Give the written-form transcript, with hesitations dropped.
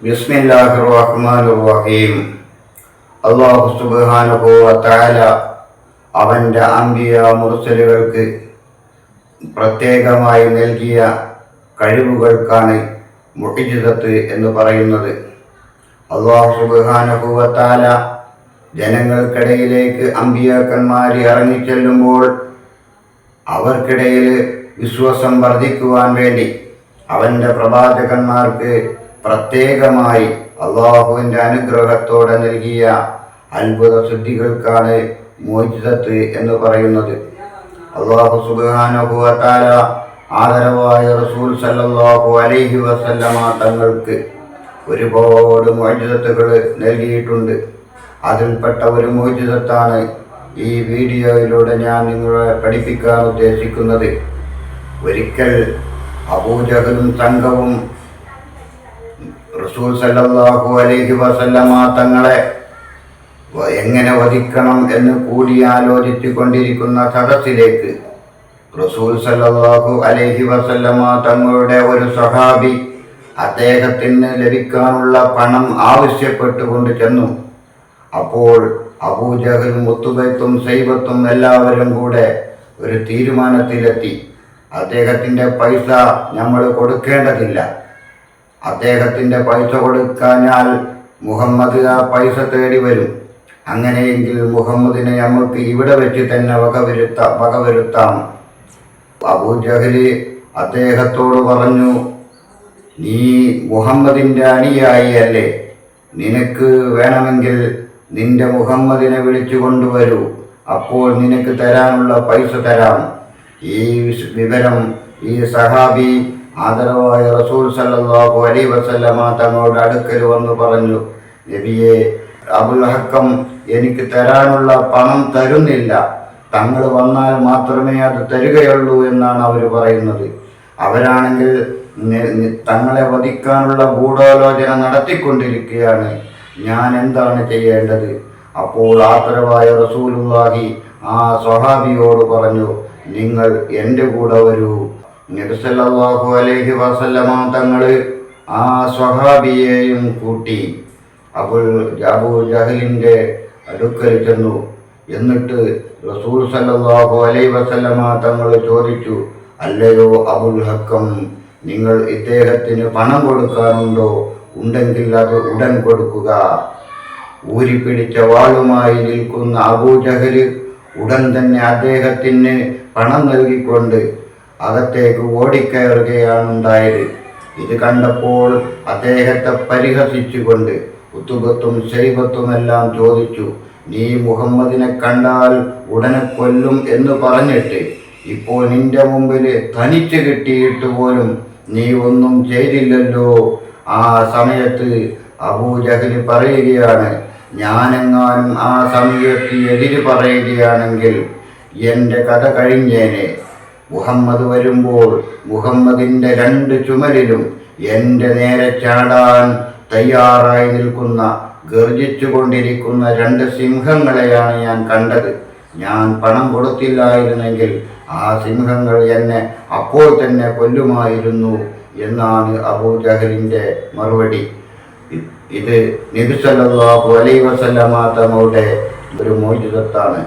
ബിസ്മില്ലാഹിർ റഹ്മാനിർ റഹീം. അല്ലാഹു സുബ്ഹാനഹു വ തആല അവൻ്റെ അംബിയ മുർസലുകൾക്ക് പ്രത്യേകമായി നൽകിയ കഴിവുകൾക്കാണ് മുഅ്ജിസത്ത് എന്ന് പറയുന്നത്. അല്ലാഹു സുബ്ഹാനഹു വ തആല ജനങ്ങൾക്കിടയിലേക്ക് അംബിയാക്കന്മാർ ഇറങ്ങിച്ചെല്ലുമ്പോൾ അവർക്കിടയിൽ വിശ്വാസം വർദ്ധിക്കുവാൻ വേണ്ടി അവൻ്റെ പ്രവാചകന്മാർക്ക് പ്രത്യേകമായി അള്ളാഹുവിൻ്റെ അനുഗ്രഹത്തോടെ നൽകിയ അത്ഭുത സിദ്ധികൾക്കാണ് മുഅ്ജിസത്ത് എന്ന് പറയുന്നത്. അല്ലാഹു സുബ്ഹാനഹു വ തആല ആദരവായ റസൂൽ സല്ലല്ലാഹു അലൈഹി വസല്ലമ തങ്ങൾക്ക് ഒരുപാട് മുഅ്ജിസത്തുകൾ നൽകിയിട്ടുണ്ട്. അതിൽപ്പെട്ട ഒരു മുഅ്ജിസത്താണ് ഈ വീഡിയോയിലൂടെ ഞാൻ നിങ്ങളെ പഠിപ്പിക്കാൻ ഉദ്ദേശിക്കുന്നത്. ഒരിക്കൽ അബൂജഹലും സംഘവും റസൂൽ സല്ലല്ലാഹു അലൈഹി വസല്ലമ തങ്ങളെ എങ്ങനെ വധിക്കണം എന്ന് കൂടിയാലോചിച്ചു കൊണ്ടിരിക്കുന്ന സദസ്സിലേക്ക് റസൂൽ സല്ലല്ലാഹു അലൈഹി വസല്ലമ തങ്ങളുടെ ഒരു സ്വഹാബി അദ്ദേഹത്തിന് ലഭിക്കാനുള്ള പണം ആവശ്യപ്പെട്ടുകൊണ്ട് ചെന്നു. അപ്പോൾ അബൂജഹലും ഉത്ബത്തും ശൈബത്തും എല്ലാവരും കൂടെ ഒരു തീരുമാനത്തിലെത്തി. അദ്ദേഹത്തിൻ്റെ പൈസ നമ്മൾ കൊടുക്കേണ്ടതില്ല. അദ്ദേഹത്തിൻ്റെ പൈസ കൊടുക്കാഞ്ഞാൽ മുഹമ്മദ് ആ പൈസ തേടി വരും. അങ്ങനെയെങ്കിൽ മുഹമ്മദിനെ നമുക്ക് ഇവിടെ വെച്ച് തന്നെ വകവരുത്താം. അബൂജഹല് അദ്ദേഹത്തോട് പറഞ്ഞു, നീ മുഹമ്മദിൻ്റെ അനുയായി അല്ലേ? നിനക്ക് വേണമെങ്കിൽ നിന്റെ മുഹമ്മദിനെ വിളിച്ചു കൊണ്ടുവരൂ, അപ്പോൾ നിനക്ക് തരാനുള്ള പൈസ തരാം. ഈ വിവരം ഈ സഹാബി ആദരവായ റസൂൽ സല്ലല്ലാഹു അലൈഹി വസല്ലമ തങ്ങളുടെ അടുക്കൽ വന്ന് പറഞ്ഞു, നബിയെ, അബുൽ ഹക്കം എനിക്ക് തരാനുള്ള പണം തരുന്നില്ല, തങ്ങൾ വന്നാൽ മാത്രമേ അത് തരികയുള്ളൂ എന്നാണ് അവർ പറയുന്നത്. അവരാണെങ്കിൽ തങ്ങളെ വധിക്കാനുള്ള ഗൂഢാലോചന നടത്തിക്കൊണ്ടിരിക്കുകയാണ്. ഞാൻ എന്താണ് ചെയ്യേണ്ടത്? അപ്പോൾ ആദരവായ റസൂലുള്ളാഹി ആ സ്വഹാബിയോട് പറഞ്ഞു, നിങ്ങൾ എൻ്റെ കൂടെ വരൂ. നബി സല്ലല്ലാഹു അലൈഹി വസല്ലമ തങ്ങൾ ആ സ്വഹാബിയെയും കൂട്ടി അബൂജഹലിൻ്റെ അടുക്കൽ ചെന്നു. എന്നിട്ട് റസൂൽ സല്ലല്ലാഹു അലൈഹി വസല്ലമ തങ്ങൾ ചോദിച്ചു, അല്ലയോ അബുൽ ഹക്കം, നിങ്ങൾ ഇദ്ദേഹത്തിന് പണം കൊടുക്കാനുണ്ടോ? ഉണ്ടെങ്കിൽ അത് ഉടൻ കൊടുക്കുക. ഊരിപ്പിടിച്ച വാളുമായി നിൽക്കുന്ന അബൂജഹല് ഉടൻ തന്നെ അദ്ദേഹത്തിന് പണം നൽകിക്കൊണ്ട് അകത്തേക്ക് ഓടിക്കയറുകയാണുണ്ടായത്. ഇത് കണ്ടപ്പോൾ അദ്ദേഹത്തെ പരിഹസിച്ചുകൊണ്ട് ഉത്ബത്തും ശൈബത്തുമെല്ലാം ചോദിച്ചു, നീ മുഹമ്മദിനെ കണ്ടാൽ ഉടനെ കൊല്ലും എന്ന് പറഞ്ഞിട്ട് ഇപ്പോൾ നിന്റെ മുമ്പിൽ തനിച്ച് കിട്ടിയിട്ട് പോലും നീ ഒന്നും ചെയ്തില്ലല്ലോ. ആ സമയത്ത് അബൂജഹൽ പറയുകയാണ്, ഞാനെങ്ങാനും ആ സമയത്ത് എതിര് പറയുകയാണെങ്കിൽ എൻ്റെ കഥ കഴിഞ്ഞേനെ. മുഹമ്മദ് വരുമ്പോൾ മുഹമ്മദിൻ്റെ രണ്ട് ചുമലിലും എൻ്റെ നേരെ ചാടാൻ തയ്യാറായി നിൽക്കുന്ന ഗർജിച്ചു കൊണ്ടിരിക്കുന്ന രണ്ട് സിംഹങ്ങളെയാണ് ഞാൻ കണ്ടത്. ഞാൻ പണം കൊടുത്തില്ലായിരുന്നെങ്കിൽ ആ സിംഹങ്ങൾ എന്നെ അപ്പോൾ തന്നെ കൊല്ലുമായിരുന്നു എന്നാണ് അബൂജഹലിൻ്റെ മറുപടി. ഇത് നബി സല്ലല്ലാഹു അലൈഹി വസല്ലമ തങ്ങളുടെ ഒരു മുഅ്ജിസത്താണ്.